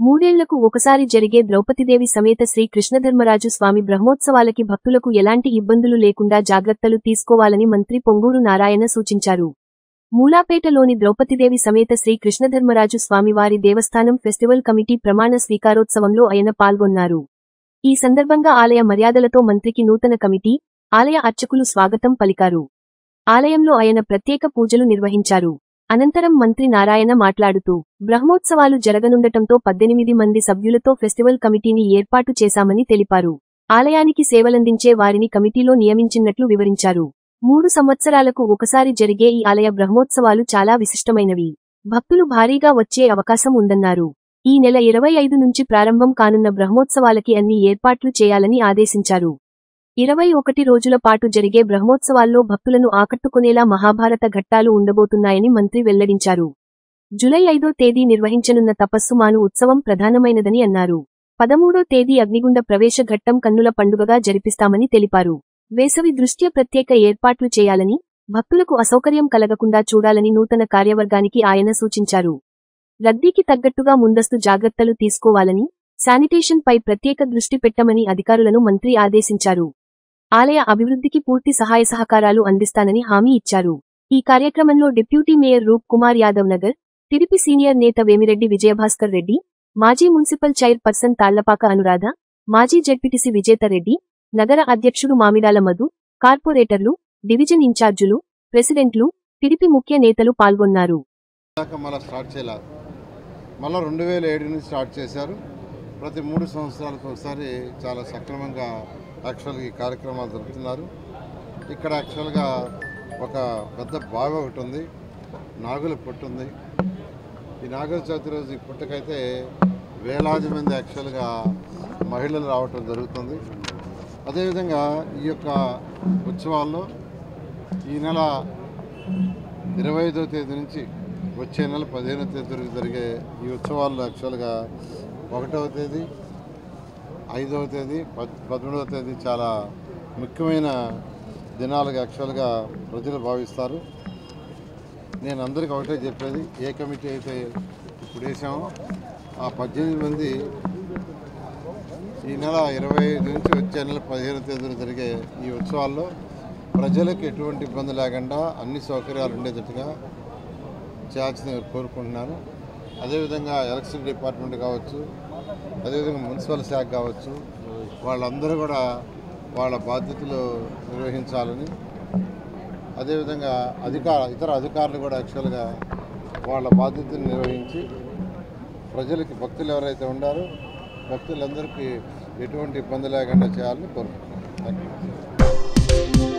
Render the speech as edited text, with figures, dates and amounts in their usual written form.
మూడేళ్లకు ఒకసారి జరిగే ద్రౌపదీదేవి సమేత శ్రీ కృష్ణధర్మరాజు స్వామి బ్రహ్మోత్సవాలకి భక్తులకు ఎలాంటి ఇబ్బందులు లేకుండా జాగ్రత్తలు తీసుకోవాలని మంత్రి పొంగూరు నారాయణ సూచించారు. మూలాపేటలోని ద్రౌపదీదేవి సమేత శ్రీ కృష్ణధర్మరాజు స్వామివారి దేవస్థానం ఫెస్టివల్ కమిటీ ప్రమాణ స్వీకారోత్సవంలో ఆయన పాల్గొన్నారు. ఈ సందర్భంగా ఆలయ మర్యాదలతో మంత్రికి నూతన కమిటీ, ఆలయ అర్చకులు స్వాగతం పలికారు. ఆలయంలో ఆయన ప్రత్యేక పూజలు నిర్వహించారు. అనంతరం మంత్రి నారాయణ మాట్లాడుతూ, బ్రహ్మోత్సవాలు జరగనుండటంతో 18 మంది సభ్యులతో ఫెస్టివల్ కమిటీని ఏర్పాటు చేశామని తెలిపారు. ఆలయానికి సేవలందించే వారిని కమిటీలో నియమించినట్లు వివరించారు. 3 సంవత్సరాలకు ఒకసారి జరిగే ఈ ఆలయ బ్రహ్మోత్సవాలు చాలా విశిష్టమైనవి. భక్తులు భారీగా వచ్చే అవకాశం ఉందన్నారు. ఈ నెల 25 నుంచి ప్రారంభం కానున్న బ్రహ్మోత్సవాలకి అన్ని ఏర్పాట్లు చేయాలని ఆదేశించారు. 21 రోజుల పాటు జరిగే బ్రహ్మోత్సవాల్లో భక్తులను ఆకట్టుకునేలా మహాభారత ఘట్టాలు ఉండబోతున్నాయని మంత్రి వెల్లడించారు. జూలై 5వ తేదీ నిర్వహించనున్న తపస్సు మాను ఉత్సవం ప్రధానమైనదని అన్నారు. 13వ తేదీ అగ్నిగుండ ప్రవేశ ఘట్టం కన్నుల పండుగగా జరిపిస్తామని తెలిపారు. వేసవి దృష్ట్యా ప్రత్యేక ఏర్పాట్లు చేయాలని, భక్తులకు అసౌకర్యం కలగకుండా చూడాలని నూతన కార్యవర్గానికి ఆయన సూచించారు. రద్దీకి తగ్గట్టుగా ముందస్తు జాగ్రత్తలు తీసుకోవాలని, శానిటేషన్ పై ప్రత్యేక దృష్టి పెట్టమని అధికారులను మంత్రి ఆదేశించారు. ఆలయ అభివృద్ధికి పూర్తి సహాయ సహకారాలు అందిస్తానని హామీ ఇచ్చారు. ఈ కార్యక్రమంలో డిప్యూటీ మేయర్ రూప్ కుమార్ యాదవ్ నగర్, టీడీపీ సీనియర్ నేత వేమిరెడ్డి విజయభాస్కర్ రెడ్డి, మాజీ municipal chair person Tallapaka Anuradha, మాజీ జెడ్పీటీసీ విజేతరెడ్డి, నగర అధ్యక్షుడు మామిడాల మధు, కార్పొరేటర్లు, డివిజన్ ఇన్ఛార్జులు, ప్రెసిడెంట్లు, టీడీపీ ముఖ్య నేతలు పాల్గొన్నారు. మళ్ళా 2007 నుంచి స్టార్ట్ చేశారు. ప్రతి 3 సంవత్సరాలకు ఒకసారి చాలా సక్రమంగా యాక్చువల్గా ఈ కార్యక్రమాలు జరుపుతున్నారు. ఇక్కడ యాక్చువల్గా ఒక పెద్ద బావి ఒకటి ఉంది, నాగుల పుట్టు ఉంది. ఈ నాగుల చవితి రోజు ఈ పుట్టకైతే వేలాది మంది యాక్చువల్గా మహిళలు రావటం జరుగుతుంది. అదేవిధంగా ఈ యొక్క ఉత్సవాల్లో ఈ నెల 25వ తేదీ నుంచి వచ్చే నెల 15వ తేదీ వరకు జరిగే ఈ ఉత్సవాల్లో యాక్చువల్గా 1వ తేదీ, 5వ తేదీ, 11వ తేదీ చాలా ముఖ్యమైన దినాలుగా యాక్చువల్గా ప్రజలు భావిస్తారు. నేను అందరికీ ఒకటే చెప్పేది, ఏ కమిటీ అయితే ఇప్పుడు వేసామో ఆ 18 మంది ఈ నెల 25 నుంచి వచ్చే నెల 15వ తేదీన జరిగే ఈ ఉత్సవాల్లో ప్రజలకు ఎటువంటి ఇబ్బంది లేకుండా అన్ని సౌకర్యాలు ఉండేటట్టుగా చేయాల్సిందిగా కోరుకుంటున్నాను. అదేవిధంగా ఎలక్ట్రిసిటీ డిపార్ట్మెంట్ కావచ్చు, అదేవిధంగా మున్సిపల్ శాఖ కావచ్చు, వాళ్ళందరూ కూడా వాళ్ళ బాధ్యతలు నిర్వహించాలని, అదేవిధంగా ఇతర అధికారులు కూడా యాక్చువల్గా వాళ్ళ బాధ్యతను నిర్వహించి ప్రజలకి, భక్తులు ఎవరైతే ఉన్నారో భక్తులందరికీ ఎటువంటి ఇబ్బంది లేకుండా చేయాలని కోరుకుంటున్నాను. Thank you.